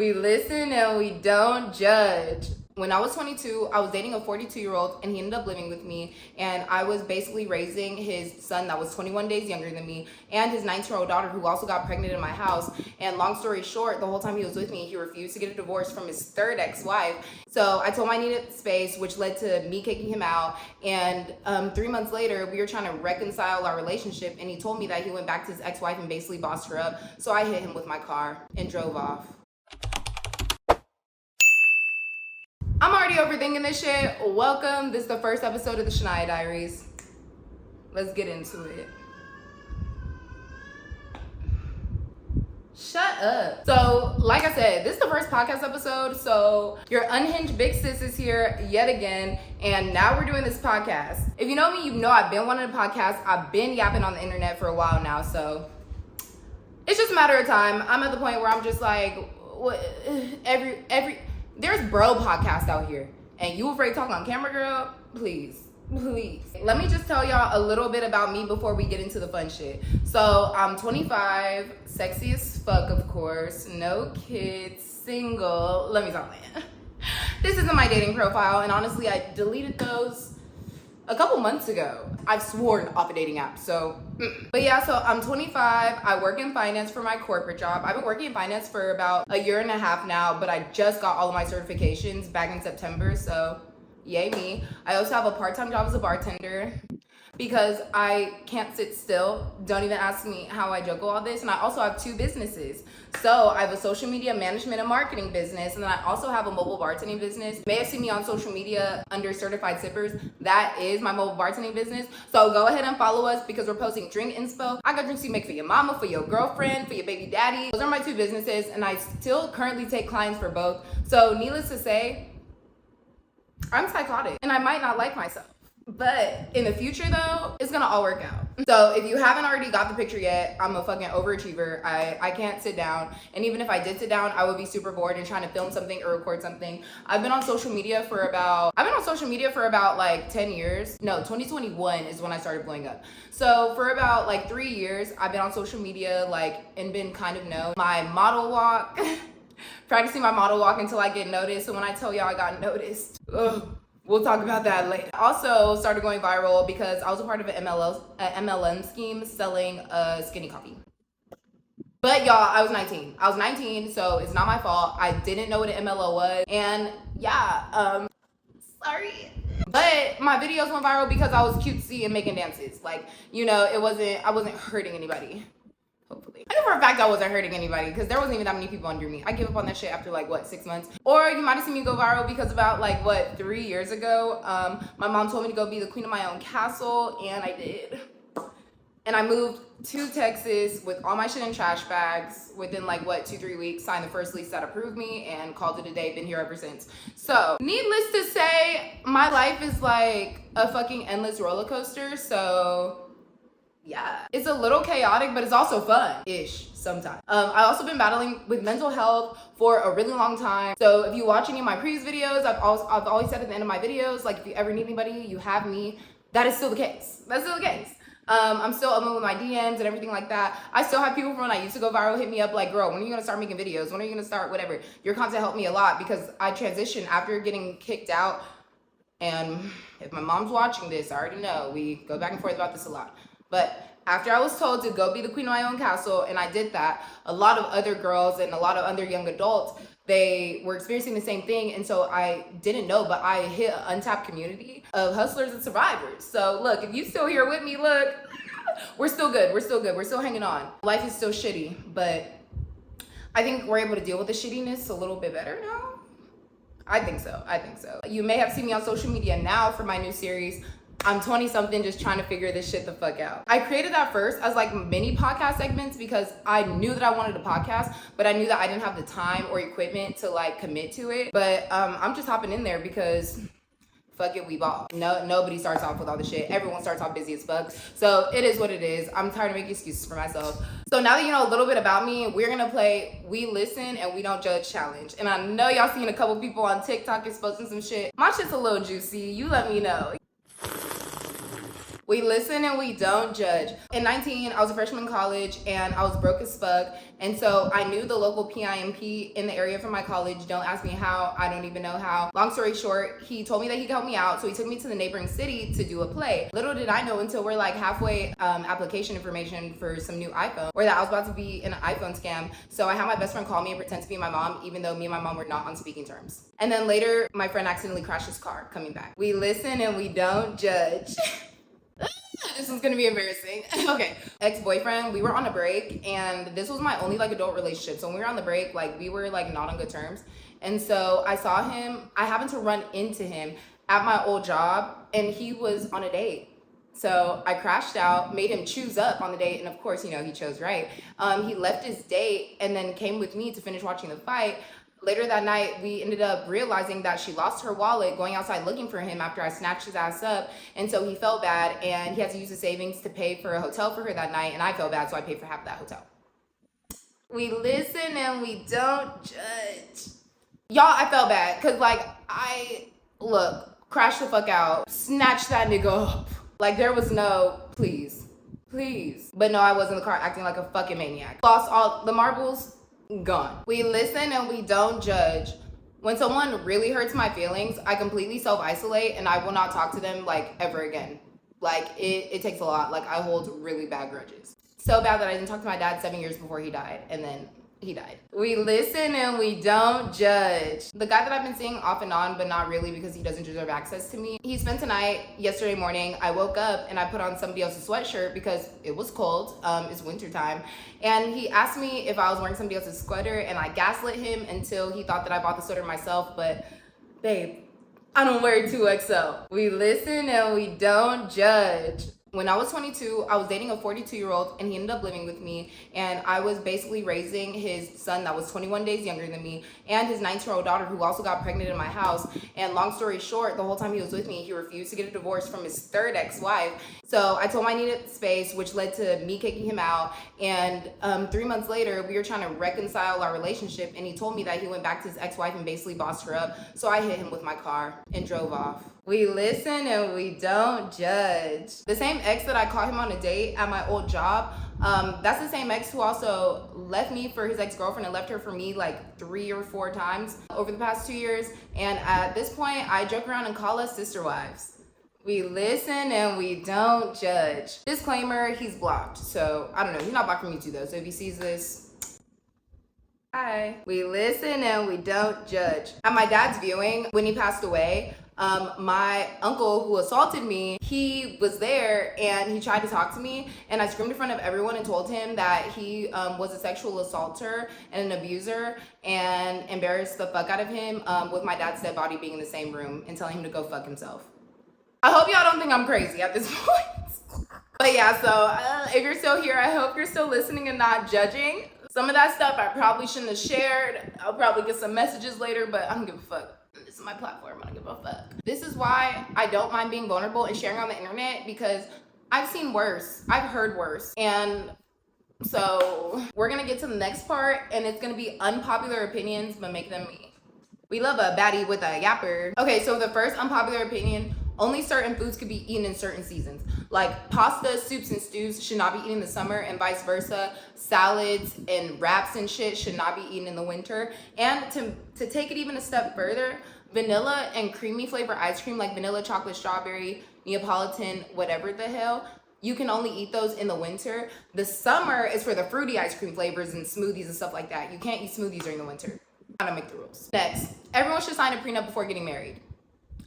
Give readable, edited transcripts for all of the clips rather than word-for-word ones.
We listen and we don't judge. When I was 22, I was dating a 42-year-old and he ended up living with me, and I was basically raising his son that was 21 days younger than me and his 19-year-old daughter who also got pregnant in my house. And long story short, the whole time he was with me, he refused to get a divorce from his third ex-wife. So I told him I needed space, which led to me kicking him out. And 3 months later, we were trying to reconcile our relationship, and he told me that he went back to his ex-wife and basically bossed her up. So I hit him with my car and drove off. I'm already overthinking this shit. Welcome. This is the first episode of the Shania Diaries. Let's get into it. Shut up. So, like I said, this is the first podcast episode. So, your unhinged big sis is here yet again. And now we're doing this podcast. If you know me, you know I've been wanting a podcast. I've been yapping on the internet for a while now. So, it's just a matter of time. I'm at the point where I'm just like, what, there's bro podcasts out here, and you afraid to talk on camera, girl? Please. Let me just tell y'all a little bit about me before we get into the fun shit. So I'm 25, sexy as fuck, of course, no kids, single. Let me stop playing. This isn't my dating profile, and honestly, I deleted those a couple months ago. I've sworn off a dating app, so. But yeah, so I'm 25. I work in finance for my corporate job. I've been working in finance for about a year and a half now, but I just got all of my certifications back in September, so yay me. I also have a part-time job as a bartender because I can't sit still. Don't even ask me how I juggle all this. And I also have two businesses. So I have a social media management and marketing business, and then I also have a mobile bartending business. You may have seen me on social media under Certified Sippers. That is my mobile bartending business. So go ahead and follow us because we're posting drink inspo. I got drinks you make for your mama, for your girlfriend, for your baby daddy. Those are my two businesses, and I still currently take clients for both. So needless to say, I'm psychotic and I might not like myself. But in the future though, it's gonna all work out. So if you haven't already got the picture yet, I'm a fucking overachiever. I can't sit down. And even if I did sit down, I would be super bored and trying to film something or record something. I've been on social media for about like 10 years. No, 2021 is when I started blowing up. So for about like 3 years, I've been on social media and been kind of known. My model walk, practicing my model walk until I get noticed. So when I tell y'all I got noticed, we'll talk about that later. Also started going viral because I was a part of an MLM scheme selling skinny coffee. But y'all, I was 19, so it's not my fault. I didn't know what an MLO was, and yeah, sorry. But my videos went viral because I was cutesy and making dances. Like, you know, I wasn't hurting anybody. Hopefully. I know for a fact I wasn't hurting anybody because there wasn't even that many people under me. I gave up on that shit after like, 6 months? Or you might have seen me go viral because about 3 years ago, my mom told me to go be the queen of my own castle, and I did. And I moved to Texas with all my shit in trash bags within 2-3 weeks, signed the first lease that approved me, and called it a day. Been here ever since. So needless to say, my life is like a fucking endless roller coaster. So yeah, it's a little chaotic, but it's also fun-ish sometimes. I've also been battling with mental health for a really long time. So if you watch any of my previous videos, I've always said at the end of my videos, if you ever need anybody, you have me. That is still the case. That's still the case. I'm still open with my DMs and everything like that. I still have people from when I used to go viral hit me up like, girl, when are you gonna start making videos? When are you gonna start whatever? Your content helped me a lot because I transitioned after getting kicked out. And if my mom's watching this, I already know we go back and forth about this a lot. But after I was told to go be the queen of my own castle, and I did that, a lot of other girls and a lot of other young adults, they were experiencing the same thing. And so I didn't know, but I hit an untapped community of hustlers and survivors. So look, if you still here with me, look, we're still good. We're still hanging on. Life is still shitty, but I think we're able to deal with the shittiness a little bit better now. I think so. You may have seen me on social media now for my new series, I'm 20-something just trying to figure this shit the fuck out. I created that first as mini podcast segments because I knew that I wanted a podcast, but I knew that I didn't have the time or equipment to commit to it. But I'm just hopping in there because fuck it, we ball. Nobody starts off with all the shit. Everyone starts off busy as fuck. So it is what it is. I'm tired of making excuses for myself. So now that you know a little bit about me, we're gonna play We Listen and We Don't Judge Challenge. And I know y'all seen a couple people on TikTok exposing some shit. My shit's a little juicy. You let me know. We listen and we don't judge. In 19, I was a freshman in college and I was broke as fuck. And so I knew the local PIMP in the area from my college. Don't ask me how, I don't even know how. Long story short, he told me that he could help me out. So he took me to the neighboring city to do a play. Little did I know until we're like halfway application information for some new iPhone, or that I was about to be in an iPhone scam. So I had my best friend call me and pretend to be my mom, even though me and my mom were not on speaking terms. And then later, my friend accidentally crashed his car coming back. We listen and we don't judge. This is gonna be embarrassing. Okay. Ex-boyfriend, we were on a break and this was my only like adult relationship. So when we were on the break, like we were like not on good terms. And so I saw him, I happened to run into him at my old job and he was on a date. So I crashed out, made him choose up on the date. And of course, you know, he chose right. He left his date and then came with me to finish watching the fight. Later that night, we ended up realizing that she lost her wallet going outside looking for him after I snatched his ass up. And so he felt bad and he had to use the savings to pay for a hotel for her that night. And I felt bad, so I paid for half of that hotel. We listen and we don't judge. Y'all, I felt bad because like crashed the fuck out, snatched that nigga up. Like there was no, please. But no, I was in the car acting like a fucking maniac. Lost all the marbles. Gone. We listen and we don't judge. When someone really hurts my feelings, I completely self-isolate and I will not talk to them like ever again. Like it takes a lot. Like I hold really bad grudges. So bad that I didn't talk to my dad 7 years before he died, and then he died. We listen and we don't judge. The guy that I've been seeing off and on, but not really because he doesn't deserve access to me. He spent the night yesterday morning. I woke up and I put on somebody else's sweatshirt because it was cold. It's winter time. And he asked me if I was wearing somebody else's sweater and I gaslit him until he thought that I bought the sweater myself. But babe, I don't wear 2XL. We listen and we don't judge. When I was 22, I was dating a 42-year-old and he ended up living with me, and I was basically raising his son that was 21 days younger than me and his 19-year-old daughter who also got pregnant in my house. And long story short, the whole time he was with me, he refused to get a divorce from his third ex-wife. So I told him I needed space, which led to me kicking him out. And 3 months later, we were trying to reconcile our relationship, and he told me that he went back to his ex-wife and basically bossed her up. So I hit him with my car and drove off. We listen and we don't judge. The same ex that I caught him on a date at my old job, that's the same ex who also left me for his ex-girlfriend and left her for me like 3 or 4 times over the past 2 years. And at this point, I joke around and call us sister wives. We listen and we don't judge. Disclaimer, he's blocked. So I don't know, he's not blocked from YouTube though. So if he sees this, hi. We listen and we don't judge. At my dad's viewing, when he passed away, my uncle who assaulted me, he was there and he tried to talk to me, and I screamed in front of everyone and told him that he was a sexual assaulter and an abuser, and embarrassed the fuck out of him with my dad's dead body being in the same room and telling him to go fuck himself. I hope y'all don't think I'm crazy at this point. But yeah, so if you're still here, I hope you're still listening and not judging. Some of that stuff I probably shouldn't have shared. I'll probably get some messages later, but I don't give a fuck. This is my platform, I don't give a fuck. This is why I don't mind being vulnerable and sharing on the internet, because I've seen worse. I've heard worse. And so we're gonna get to the next part, and it's gonna be unpopular opinions, but make them me. We love a baddie with a yapper. Okay, so the first unpopular opinion, only certain foods could be eaten in certain seasons. Like pasta, soups, and stews should not be eaten in the summer, and vice versa. Salads and wraps and shit should not be eaten in the winter. And to take it even a step further, vanilla and creamy flavor ice cream, like vanilla, chocolate, strawberry, Neapolitan, whatever the hell, you can only eat those in the winter. The summer is for the fruity ice cream flavors and smoothies and stuff like that. You can't eat smoothies during the winter. I don't make the rules. Next, everyone should sign a prenup before getting married.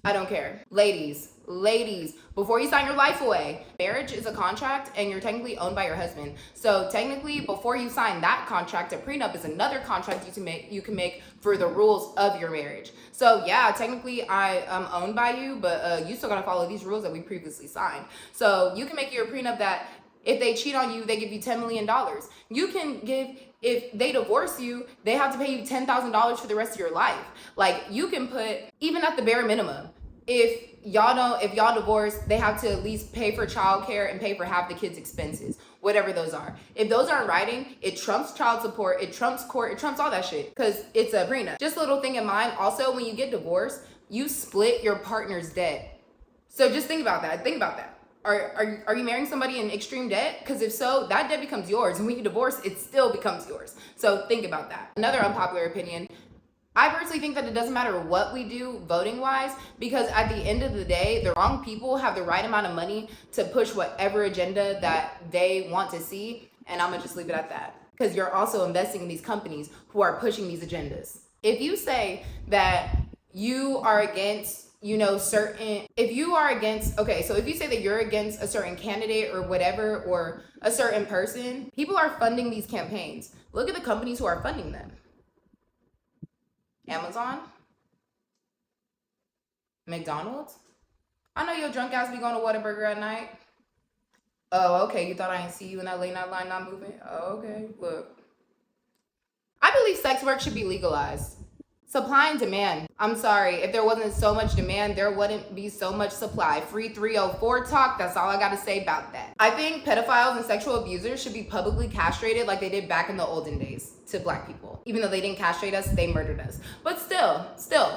I don't care. Ladies, before you sign your life away, marriage is a contract and you're technically owned by your husband. So technically, before you sign that contract, a prenup is another contract you can make for the rules of your marriage. So yeah, technically I am owned by you, but you still gotta follow these rules that we previously signed. So you can make your prenup that if they cheat on you, they give you $10 million. You can give, if they divorce you, they have to pay you $10,000 for the rest of your life. Like you can put, even at the bare minimum, if y'all divorce, they have to at least pay for childcare and pay for half the kids' expenses, whatever those are. If those are in writing, it trumps child support, it trumps court, it trumps all that shit, because it's a prenup. Just a little thing in mind, also when you get divorced, you split your partner's debt. So just think about that. Are you marrying somebody in extreme debt? Because if so, that debt becomes yours. And when you divorce, it still becomes yours. So think about that. Another unpopular opinion. I personally think that it doesn't matter what we do voting wise, because at the end of the day, the wrong people have the right amount of money to push whatever agenda that they want to see. And I'm gonna just leave it at that, because you're also investing in these companies who are pushing these agendas. If you say that you are against, you know, if you say that you're against a certain candidate or whatever, or a certain person, people are funding these campaigns. Look at the companies who are funding them. Amazon, McDonald's. I know your drunk ass be going to Whataburger at night. Oh, okay. You thought I didn't see you in that late night line not moving? Oh, okay. Look. I believe sex work should be legalized. Supply and demand. I'm sorry. If there wasn't so much demand, there wouldn't be so much supply. Free 304 talk. That's all I got to say about that. I think pedophiles and sexual abusers should be publicly castrated like they did back in the olden days to Black people. Even though they didn't castrate us, they murdered us. But still,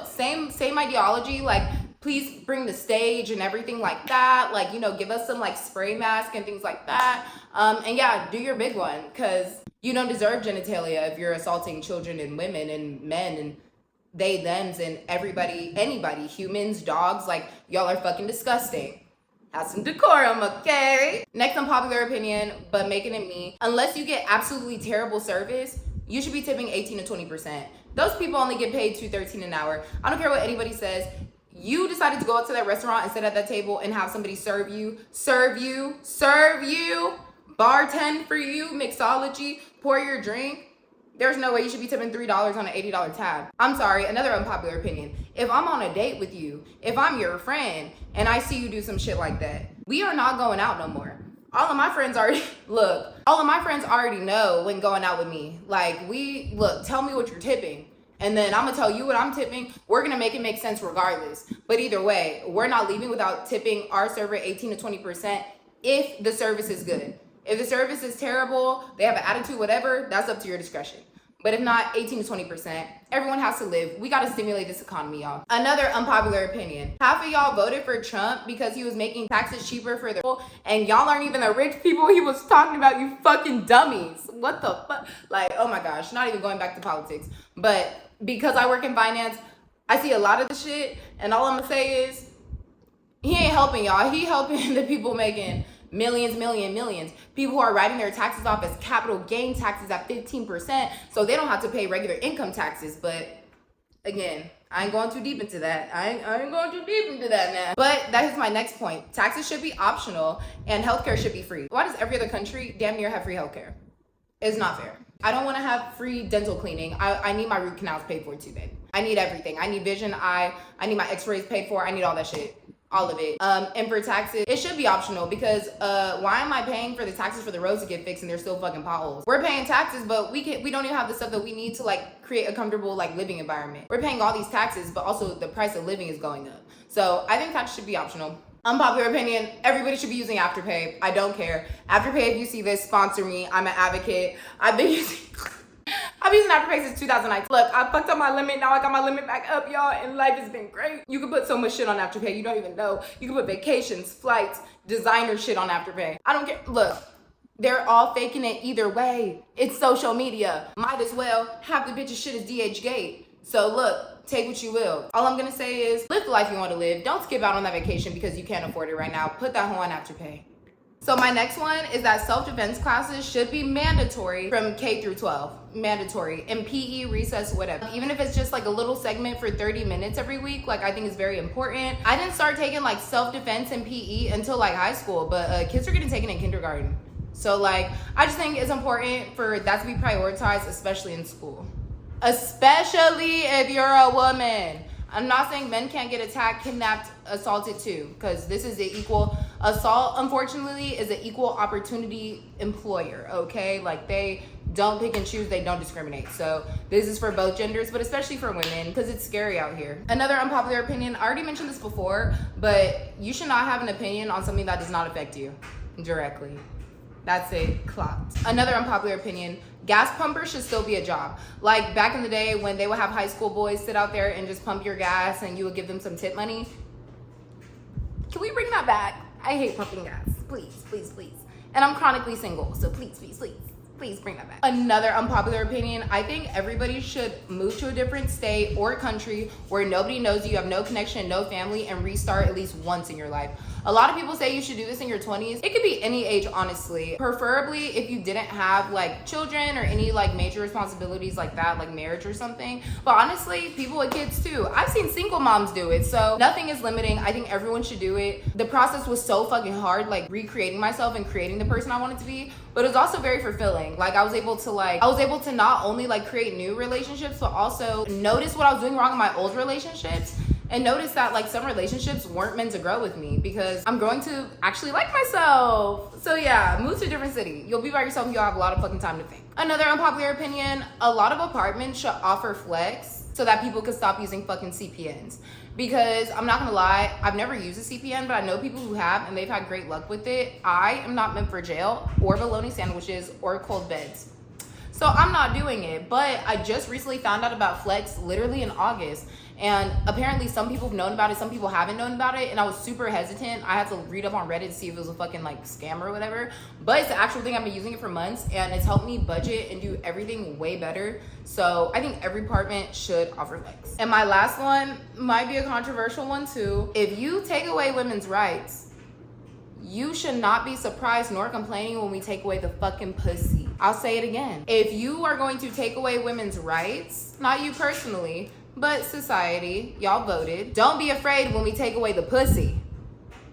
same ideology. Like, please bring the stage and everything like that. Like, you know, give us some like spray mask and things like that. And yeah, do your big one, because you don't deserve genitalia if you're assaulting children and women and men and they, thems, and anybody, humans, dogs. Like, y'all are fucking disgusting. Have some decorum, okay? Next unpopular opinion, but making it me. Unless you get absolutely terrible service, you should be tipping 18 to 20%. Those people only get paid $2.13 an hour. I don't care what anybody says. You decided to go up to that restaurant and sit at that table and have somebody serve you, bartend for you, mixology, pour your drink. There's no way you should be tipping $3 on an $80 tab. I'm sorry, another unpopular opinion. If I'm on a date with you, if I'm your friend, and I see you do some shit like that, we are not going out no more. All of my friends already know when going out with me. Like, tell me what you're tipping. And then I'm gonna tell you what I'm tipping. We're gonna make it make sense regardless. But either way, we're not leaving without tipping our server 18 to 20% if the service is good. If the service is terrible, they have an attitude, whatever, that's up to your discretion. But if not, 18 to 20%. Everyone has to live. We got to stimulate this economy, y'all. Another unpopular opinion. Half of y'all voted for Trump because he was making taxes cheaper for the people, and y'all aren't even the rich people he was talking about, you fucking dummies. What the fuck? Like, oh my gosh, not even going back to politics. But because I work in finance, I see a lot of the shit, and all I'm going to say is, he ain't helping y'all. He helping the people making millions. People who are writing their taxes off as capital gain taxes at 15%, so they don't have to pay regular income taxes. But again, I ain't going too deep into that. I ain't going too deep into that now. But that is my next point. Taxes should be optional and healthcare should be free. Why does every other country damn near have free healthcare? It's not fair. I don't want to have free dental cleaning. I need my root canals paid for too, babe. I need everything. I need vision. I need my x-rays paid for. I need all that shit. All of it. And for taxes, it should be optional, because why am I paying for the taxes for the roads to get fixed and there's still fucking potholes? We're paying taxes, but we don't even have the stuff that we need to like create a comfortable like living environment. We're paying all these taxes, but also the price of living is going up. So I think taxes should be optional. Unpopular opinion, everybody should be using Afterpay. I don't care. Afterpay, if you see this, sponsor me. I'm an advocate. I've been using Afterpay since 2019. Look, I fucked up my limit. Now I got my limit back up, y'all, and life has been great. You can put so much shit on Afterpay, you don't even know. You can put vacations, flights, designer shit on Afterpay. I don't care. Look, they're all faking it either way. It's social media. Might as well half the bitch's shit is DHgate. So look, take what you will. All I'm gonna say is live the life you want to live. Don't skip out on that vacation because you can't afford it right now. Put that hoe on Afterpay. So my next one is that self-defense classes should be mandatory from K through 12. Mandatory. In PE, recess, whatever. Even if it's just like a little segment for 30 minutes every week, like I think is very important. I didn't start taking like self-defense in PE until like high school, but kids are getting taken in kindergarten. So like, I just think it's important for that to be prioritized, especially in school. Especially if you're a woman. I'm not saying men can't get attacked, kidnapped, assaulted too, because this is an equal assault, unfortunately, is an equal opportunity employer, okay? Like they don't pick and choose, they don't discriminate. So this is for both genders, but especially for women, because it's scary out here. Another unpopular opinion, I already mentioned this before, but you should not have an opinion on something that does not affect you directly. That's it, clocked. Another unpopular opinion, gas pumpers should still be a job. Like back in the day when they would have high school boys sit out there and just pump your gas and you would give them some tip money. Can we bring that back? I hate pumping gas. Please, please, please. And I'm chronically single, so please, please, please. Please bring that back. Another unpopular opinion, I think everybody should move to a different state or country where nobody knows you have no connection, no family, and restart at least once in your life. A lot of people say you should do this in your 20s. It could be any age, honestly. Preferably if you didn't have like children or any like major responsibilities like that, like marriage or something. But honestly, people with kids too. I've seen single moms do it, so nothing is limiting. I think everyone should do it. The process was so fucking hard, like recreating myself and creating the person I wanted to be, but it was also very fulfilling. Like I was able to not only like create new relationships, but also notice what I was doing wrong in my old relationships. And notice that like some relationships weren't meant to grow with me because I'm growing to actually like myself. So yeah, move to a different city. You'll be by yourself and you'll have a lot of fucking time to think. Another unpopular opinion, a lot of apartments should offer flex so that people could stop using fucking CPNs. Because I'm not gonna lie, I've never used a CPN, but I know people who have and they've had great luck with it. I am not meant for jail or bologna sandwiches or cold beds. So I'm not doing it, but I just recently found out about flex literally in August. And apparently some people have known about it, some people haven't known about it, and I was super hesitant. I had to read up on Reddit to see if it was a fucking like scam or whatever. But it's the actual thing. I've been using it for months and it's helped me budget and do everything way better. So I think every apartment should offer flex. And my last one might be a controversial one too. If you take away women's rights, you should not be surprised nor complaining when we take away the fucking pussy. I'll say it again. If you are going to take away women's rights, not you personally, but society, y'all voted, don't be afraid when we take away the pussy.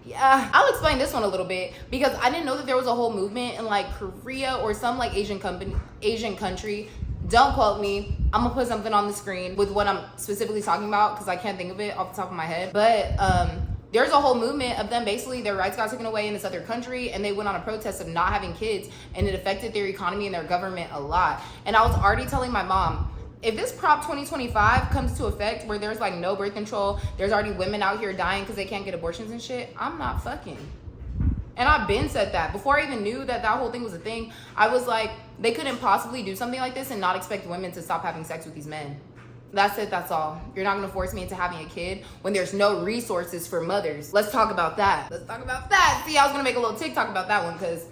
Yeah, I'll explain this one a little bit because I didn't know that there was a whole movement in like Korea or some like Asian country. Don't quote me. I'm gonna put something on the screen with what I'm specifically talking about because I can't think of it off the top of my head. But there's a whole movement of them basically their rights got taken away in this other country and they went on a protest of not having kids and it affected their economy and their government a lot. And I was already telling my mom, if this Prop 2025 comes to effect where there's like no birth control, there's already women out here dying because they can't get abortions and shit, I'm not fucking. And I've been said that. Before I even knew that that whole thing was a thing, I was like, they couldn't possibly do something like this and not expect women to stop having sex with these men. That's it, that's all. You're not gonna force me into having a kid when there's no resources for mothers. Let's talk about that. See, I was gonna make a little TikTok about that one because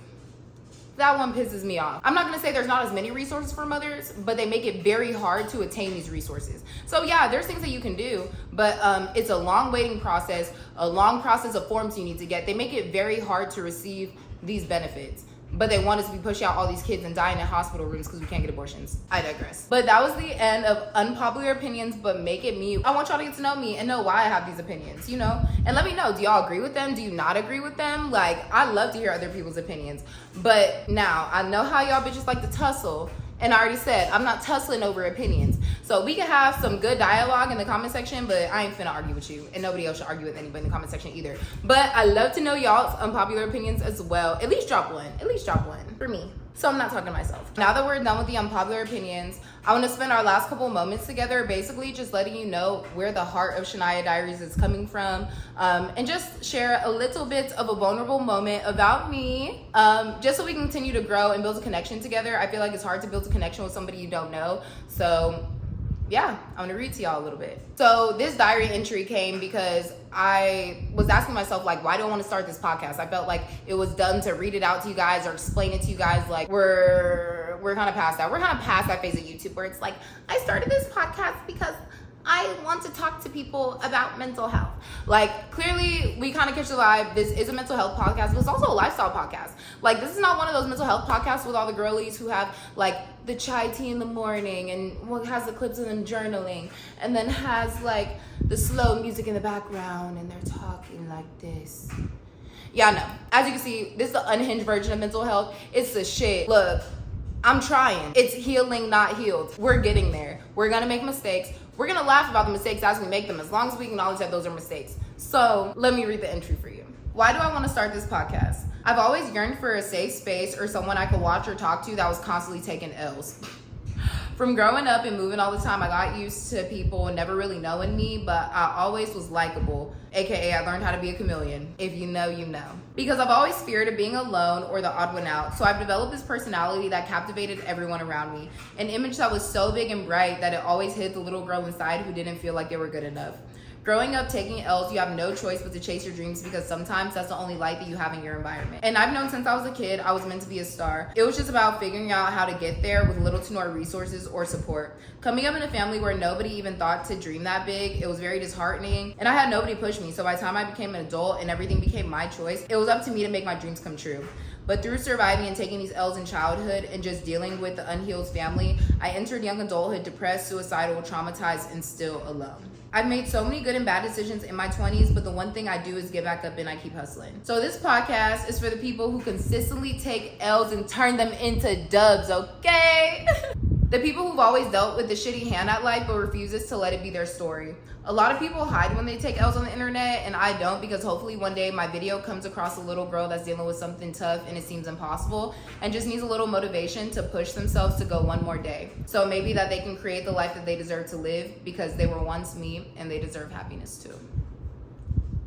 that one pisses me off. I'm not gonna say there's not as many resources for mothers, but they make it very hard to attain these resources. So yeah, there's things that you can do, but it's a long waiting process, a long process of forms you need to get. They make it very hard to receive these benefits. But they want us to be pushing out all these kids and dying in hospital rooms because we can't get abortions. I digress. But that was the end of unpopular opinions, but make it me. I want y'all to get to know me and know why I have these opinions, you know? And let me know, do y'all agree with them? Do you not agree with them? Like, I love to hear other people's opinions. But now, I know how y'all bitches like to tussle. And I already said, I'm not tussling over opinions. So we can have some good dialogue in the comment section, but I ain't finna argue with you. And nobody else should argue with anybody in the comment section either. But I love to know y'all's unpopular opinions as well. At least drop one. At least drop one for me. So I'm not talking to myself. Now that we're done with the unpopular opinions, I want to spend our last couple moments together basically just letting you know where the heart of Shania Diaries is coming from, and just share a little bit of a vulnerable moment about me, just so we can continue to grow and build a connection together. I feel like it's hard to build a connection with somebody you don't know. So yeah, I'm gonna read to y'all a little bit. So this diary entry came because I was asking myself, like, why do I want to start this podcast? I felt like it was done to read it out to you guys or explain it to you guys. Like, we're kind of past that. We're kind of past that phase of YouTube where it's like, I started this podcast because I want to talk to people about mental health. Like, clearly, we kind of catch the vibe. This is a mental health podcast, but it's also a lifestyle podcast. Like, this is not one of those mental health podcasts with all the girlies who have, like, the chai tea in the morning and what has the clips of them journaling and then has, like, the slow music in the background and they're talking like this. Yeah, no. As you can see, this is the unhinged version of mental health. It's the shit. Look, I'm trying. It's healing, not healed. We're getting there. We're gonna make mistakes. We're gonna laugh about the mistakes as we make them, as long as we acknowledge that those are mistakes. So let me read the entry for you. Why do I want to start this podcast? I've always yearned for a safe space or someone I could watch or talk to that was constantly taking L's. From growing up and moving all the time, I got used to people never really knowing me, but I always was likable, aka I learned how to be a chameleon. If you know, you know. Because I've always feared of being alone or the odd one out, so I've developed this personality that captivated everyone around me. An image that was so big and bright that it always hid the little girl inside who didn't feel like they were good enough. Growing up taking L's, you have no choice but to chase your dreams because sometimes that's the only light that you have in your environment. And I've known since I was a kid, I was meant to be a star. It was just about figuring out how to get there with little to no resources or support. Coming up in a family where nobody even thought to dream that big, it was very disheartening. And I had nobody push me. So by the time I became an adult and everything became my choice, it was up to me to make my dreams come true. But through surviving and taking these L's in childhood and just dealing with the unhealed family, I entered young adulthood depressed, suicidal, traumatized, and still alone. I've made so many good and bad decisions in my 20s, but the one thing I do is get back up and I keep hustling. So this podcast is for the people who consistently take L's and turn them into dubs, okay? The people who've always dealt with the shitty hand at life but refuses to let it be their story. A lot of people hide when they take L's on the internet, and I don't, because hopefully one day my video comes across a little girl that's dealing with something tough and it seems impossible and just needs a little motivation to push themselves to go one more day. So maybe that they can create the life that they deserve to live because they were once me and they deserve happiness too.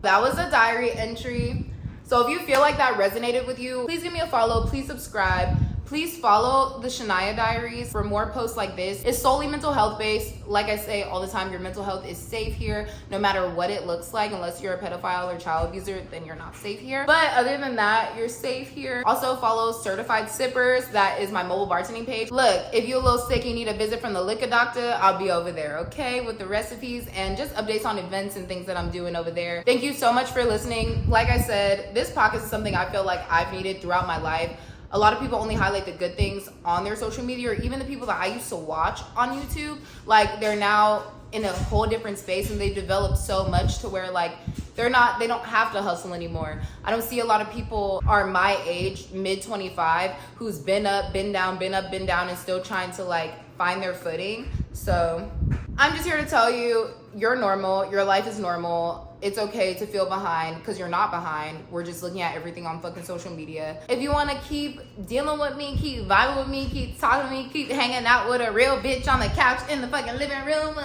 That was a diary entry. So if you feel like that resonated with you, please give me a follow, please subscribe. Please follow the Shania Diaries for more posts like this. It's solely mental health based. Like I say all the time, your mental health is safe here, no matter what it looks like. Unless you're a pedophile or child abuser, then you're not safe here. But other than that, you're safe here. Also follow Certified Sippers. That is my mobile bartending page. Look, if you're a little sick, you need a visit from the liquor doctor, I'll be over there, okay? With the recipes and just updates on events and things that I'm doing over there. Thank you so much for listening. Like I said, this podcast is something I feel like I've needed throughout my life. A lot of people only highlight the good things on their social media, or even the people that I used to watch on YouTube. Like, they're now in a whole different space and they've developed so much to where like they don't have to hustle anymore. I don't see a lot of people are my age, mid 25, who's been up, been down, been up, been down, and still trying to like find their footing. So I'm just here to tell you, you're normal, your life is normal. It's okay to feel behind because you're not behind. We're just looking at everything on fucking social media. If you want to keep dealing with me, keep vibing with me, keep talking to me, keep hanging out with a real bitch on the couch in the fucking living room,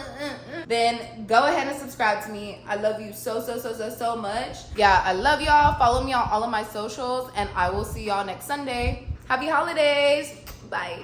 then go ahead and subscribe to me. I love you so much. Yeah, I love y'all. Follow me on all of my socials and I will see y'all next Sunday. Happy holidays. Bye.